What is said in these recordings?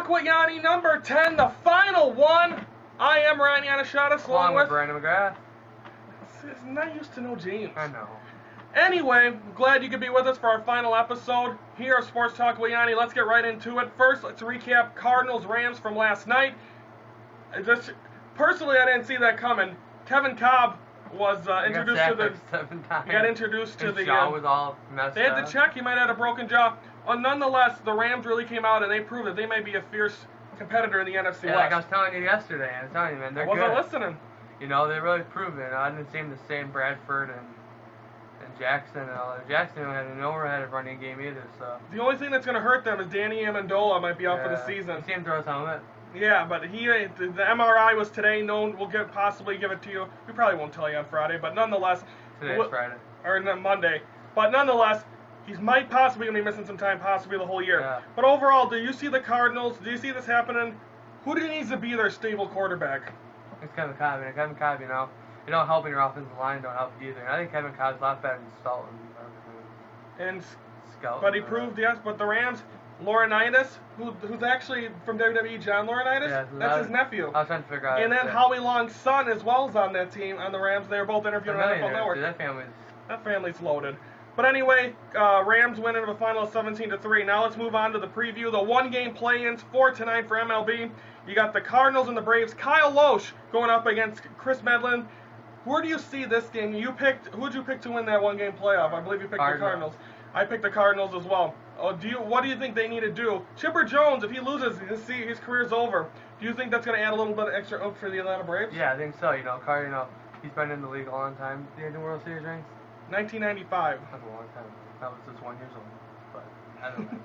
Talk with Yanni number 10, the final one. I am Ryan Yannishatis along with Brandon McGrath. It's not used to know James. I know. Anyway, glad you could be with us for our final episode here at Sports Talk with Yanni. Let's get right into it. First, let's recap Cardinals-Rams from last night. Personally, I didn't see that coming. Kevin Kolb was introduced to the. 7 times. Got introduced to His the. jaw was all messed They had up. to check. He might have had a broken jaw. Nonetheless, the Rams really came out and they proved that they may be a fierce competitor in the NFC Yeah, West. like I was telling you yesterday. I was telling you, man, they're good. I wasn't listening. You know, they really proved it. I didn't seem the same Bradford and Jackson and all that. Jackson had a running game either, so. The only thing that's going to hurt them is Danny Amendola might be out for the season. He seemed to throw his helmet. Yeah, but the MRI was today. No one will possibly give it to you. We probably won't tell you on Friday, but nonetheless. Today's Friday. Or Monday. But nonetheless, he might possibly going to be missing some time, possibly the whole year. Yeah. But overall, do you see the Cardinals? Do you see this happening? Who do you need to be their stable quarterback? It's Kevin Kolb. And Kevin Kolb, you know, you don't help in your offensive line, don't help either. And I think Kevin Kolb's a lot better than Skelton. But he proved, yes, but the Rams, Laurinaitis, who's actually from WWE, John Laurinaitis, yeah, that's his nephew. I was trying to figure out. And then Howie Long's son as well is on that team, on the Rams. They were both interviewed on NFL Network. Dude, that family's loaded. But anyway, Rams win in a final of 17-3. Now let's move on to the preview. The one-game play-ins for tonight for MLB. You got the Cardinals and the Braves. Kyle Loesch going up against Chris Medlin. Where do you see this game? Who'd you pick to win that one-game playoff? I believe you picked the Cardinals. I picked the Cardinals as well. What do you think they need to do? Chipper Jones, if he loses, his career's over. Do you think that's going to add a little bit of extra oomph for the Atlanta Braves? Yeah, I think so. You know, he's been in the league a long time. Did he have the World Series rings? 1995. That's a long time. That was just 1 year old. But I don't know.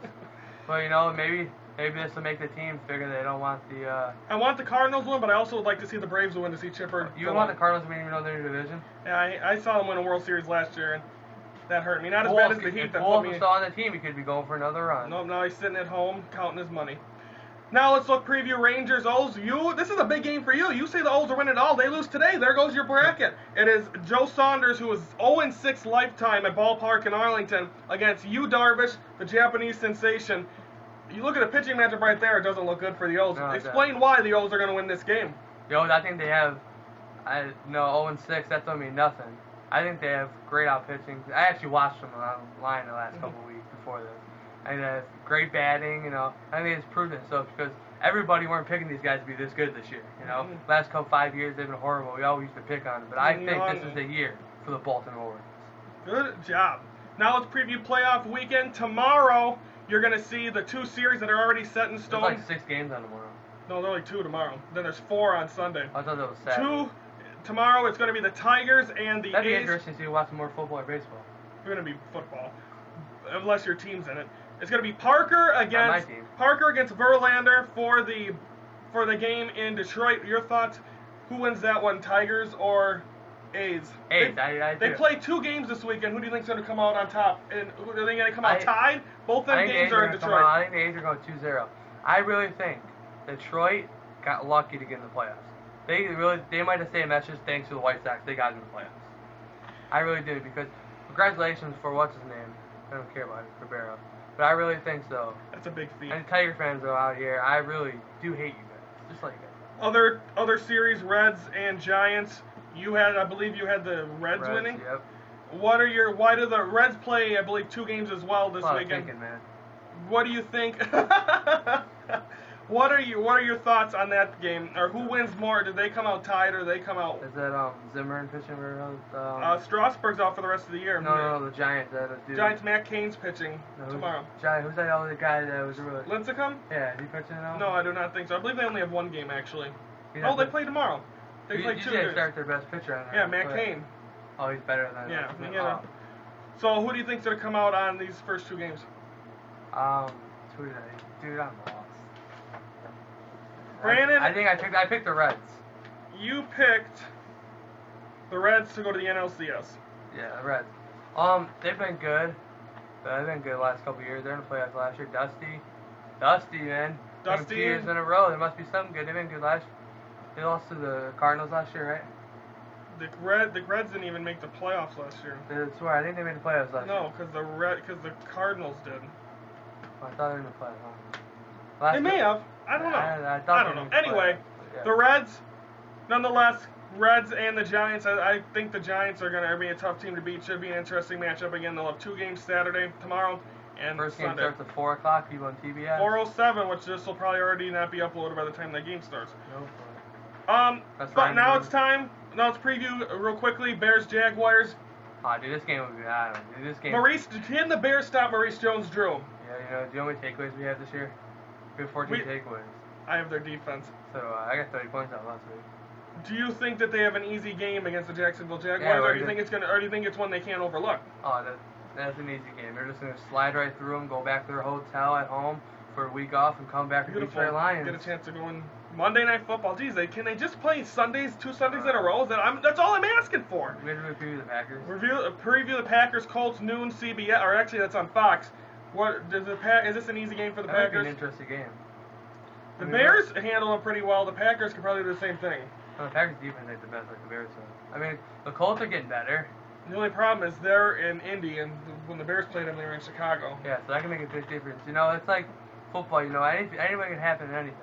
But you know, maybe this will make the team figure they don't want the. I want the Cardinals win, but I also would like to see the Braves win to see Chipper. You want the Cardinals to win even though they're in your division? Yeah, I saw them win a World Series last year, and that hurt me. Not as bad as the Heat that put me. If still on the team, he could be going for another run. Nope, now he's sitting at home counting his money. Now let's look preview Rangers O's. This is a big game for you. You say the O's are winning it all. They lose today. There goes your bracket. It is Joe Saunders, who is 0-6 lifetime at Ballpark in Arlington, against Yu Darvish, the Japanese sensation. You look at the pitching matchup right there. It doesn't look good for the O's. No, Explain why the O's are going to win this game. The O's, I think they have, 0-6. That don't mean nothing. I think they have great out pitching. I actually watched them online the last couple of weeks before this. And they have great batting, you know. I think they just proved themselves because everybody weren't picking these guys to be this good this year, you know. Last 5 years they've been horrible. We always used to pick on them. But I think this is the year for the Baltimore Orioles. Good job. Now let's preview playoff weekend. Tomorrow, you're going to see the 2 series that are already set in stone. There's 6 games on tomorrow. No, there's only 2 tomorrow. Then there's 4 on Sunday. I thought that was Saturday. 2 tomorrow. It's going to be the Tigers and the A's. That'd be interesting to see watch more football or baseball. It's going to be football, unless your team's in it. It's going to be Parker against Verlander for the game in Detroit. Your thoughts? Who wins that one, Tigers or A's? A's. They play 2 games this weekend. Who do you think's going to come out on top? And are they going to come out tied? Both them games are in Detroit. I think the A's are going 2-0. I really think Detroit got lucky to get in the playoffs. They might have stayed message thanks to the White Sox. They got in the playoffs. I really do because congratulations for what's his name. I don't care about it, Cabrera. But I really think so. That's a big feat. And Tiger fans are out here. I really do hate you guys. Just like that. Other series, Reds and Giants. I believe you had the Reds winning. Yep. Why do the Reds play, I believe, 2 games as well this weekend? Thinking, man. What do you think? What are your thoughts on that game? Or who wins more? Did they come out tied or did they come out? Is that Zimmerman pitching? Strasburg's out for the rest of the year. No, the Giants. Giants. Matt Cain's pitching tomorrow. Who's that other guy that was really? Lincecum? Yeah, is he pitching now? No, I do not think so. I believe they only have 1 game actually. They play tomorrow. They play 2 games. Start their best pitcher on there. Yeah, Matt Cain. Oh, he's better than that. Yeah. So who do you think's gonna come out on these first 2 games? Dude, I'm lost. Brandon, I think I picked the Reds. You picked the Reds to go to the NLCS. Yeah, the Reds. They've been good. They've been good the last couple of years. They're in the playoffs last year. Dusty, man. 2 years in a row. There must be something good. They've been good last year. They lost to the Cardinals last year, right? The Reds didn't even make the playoffs last year. I swear, I think they made the playoffs last year. No, because the Cardinals did. Oh, I thought they were in the playoffs. Last They may have. I don't know. I don't know. Anyway, yeah. the Reds, nonetheless, Reds and the Giants. I think the Giants are going to be a tough team to beat. Should be an interesting matchup again. They'll have 2 games Saturday, tomorrow, and First game Sunday. starts at 4 o'clock. People on TBS. 4:07, which this will probably already not be uploaded by the time that game starts. No, But Ryan now Newman. it's time. Now let's preview real quickly. Bears Jaguars. Oh, dude, this game would be. I don't know. Dude, this game. Maurice, can the Bears stop Maurice Jones-Drew? Yeah, you know, do you know how many takeaways we have this year? We have 14 takeaways. I have their defense. So I got 30 points out last week. Do you think that they have an easy game against the Jacksonville Jaguars, Yeah, or do you think it's gonna, or do you think it's one they can't overlook? Oh, that's an easy game. They're just gonna slide right through them, go back to their hotel at home for a week off, and come back to beat their Lions. Get a chance to go in Monday Night Football. Geez, can they just play Sundays, 2 Sundays in a row? That's all I'm asking for. We have to preview the Packers. Preview the Packers Colts noon CBS, or actually that's on Fox. Is this an easy game for the That might be Packers? an interesting game. The Bears handle them pretty well. The Packers could probably do the same thing. No, the Packers defense ain't the best like the Bears are. I mean, the Colts are getting better. The only problem is they're in Indy, and when the Bears played them, they were in Chicago. Yeah, so that can make a big difference. You know, it's like football. You know, anything can happen in anything.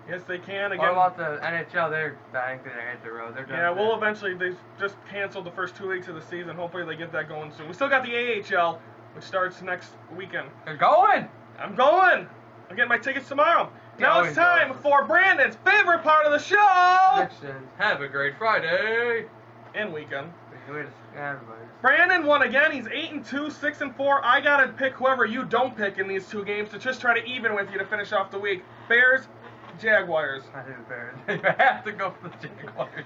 Yes, they can. Again, What about the NHL? I think they're hit the road. They're done. yeah, well, eventually they just canceled the first 2 weeks of the season. Hopefully they get that going soon. We still got the AHL, which starts next weekend. They're going. I'm going. I'm getting my tickets tomorrow. Now always it's time goes. for Brandon's favorite part of the show Predictions. Have a great Friday. and weekend. Everybody. Brandon won again. He's 8-2, 6-4. I gotta pick whoever you don't pick in these 2 games to just try to even with you to finish off the week. Bears, Jaguars. I think the Bears. You have to go for the Jaguars.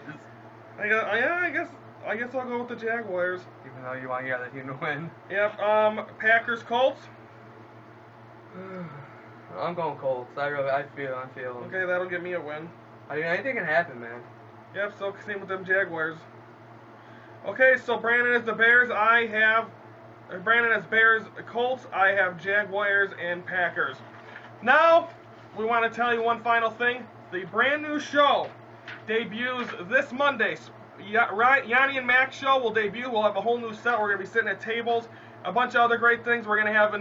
I guess I'll go with the Jaguars. Even though you want your other team to win. Yep. Packers, Colts. I'm going Colts. I feel them. Okay, that'll get me a win. I mean, anything can happen, man. Yep, so same with them Jaguars. Okay, so Brandon is the Bears. I have Brandon has Bears, Colts. I have Jaguars and Packers. Now, we want to tell you one final thing. The brand new show debuts this Monday. Yanni and Max show will debut. We'll have a whole new set. We're gonna be sitting at tables. A bunch of other great things. We're gonna have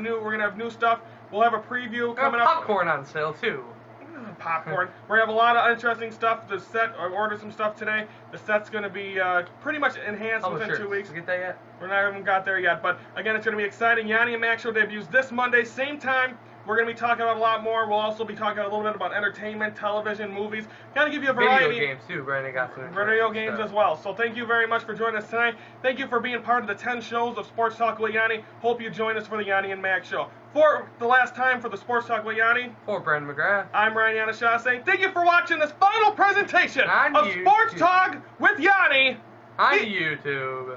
new stuff. We'll have a preview coming up. Popcorn on sale too. Popcorn. We're gonna have a lot of interesting stuff. The set, I ordered some stuff today. The set's gonna be pretty much enhanced within 2 weeks. Did you get that yet? We're not even got there yet, but again, it's gonna be exciting. Yanni and Max show debuts this Monday, same time. We're gonna be talking about a lot more. We'll also be talking a little bit about entertainment, television, movies. Kind of give you a variety. Video games too. Brandon got some. Video games as well. So thank you very much for joining us tonight. Thank you for being part of the 10 shows of Sports Talk with Yanni. Hope you join us for the Yanni and Max show. For the last time for the Sports Talk with Yanni, For Brandon McGrath. I'm Ryan Yanishah saying thank you for watching this final presentation On of YouTube. Sports Talk with Yanni. On YouTube.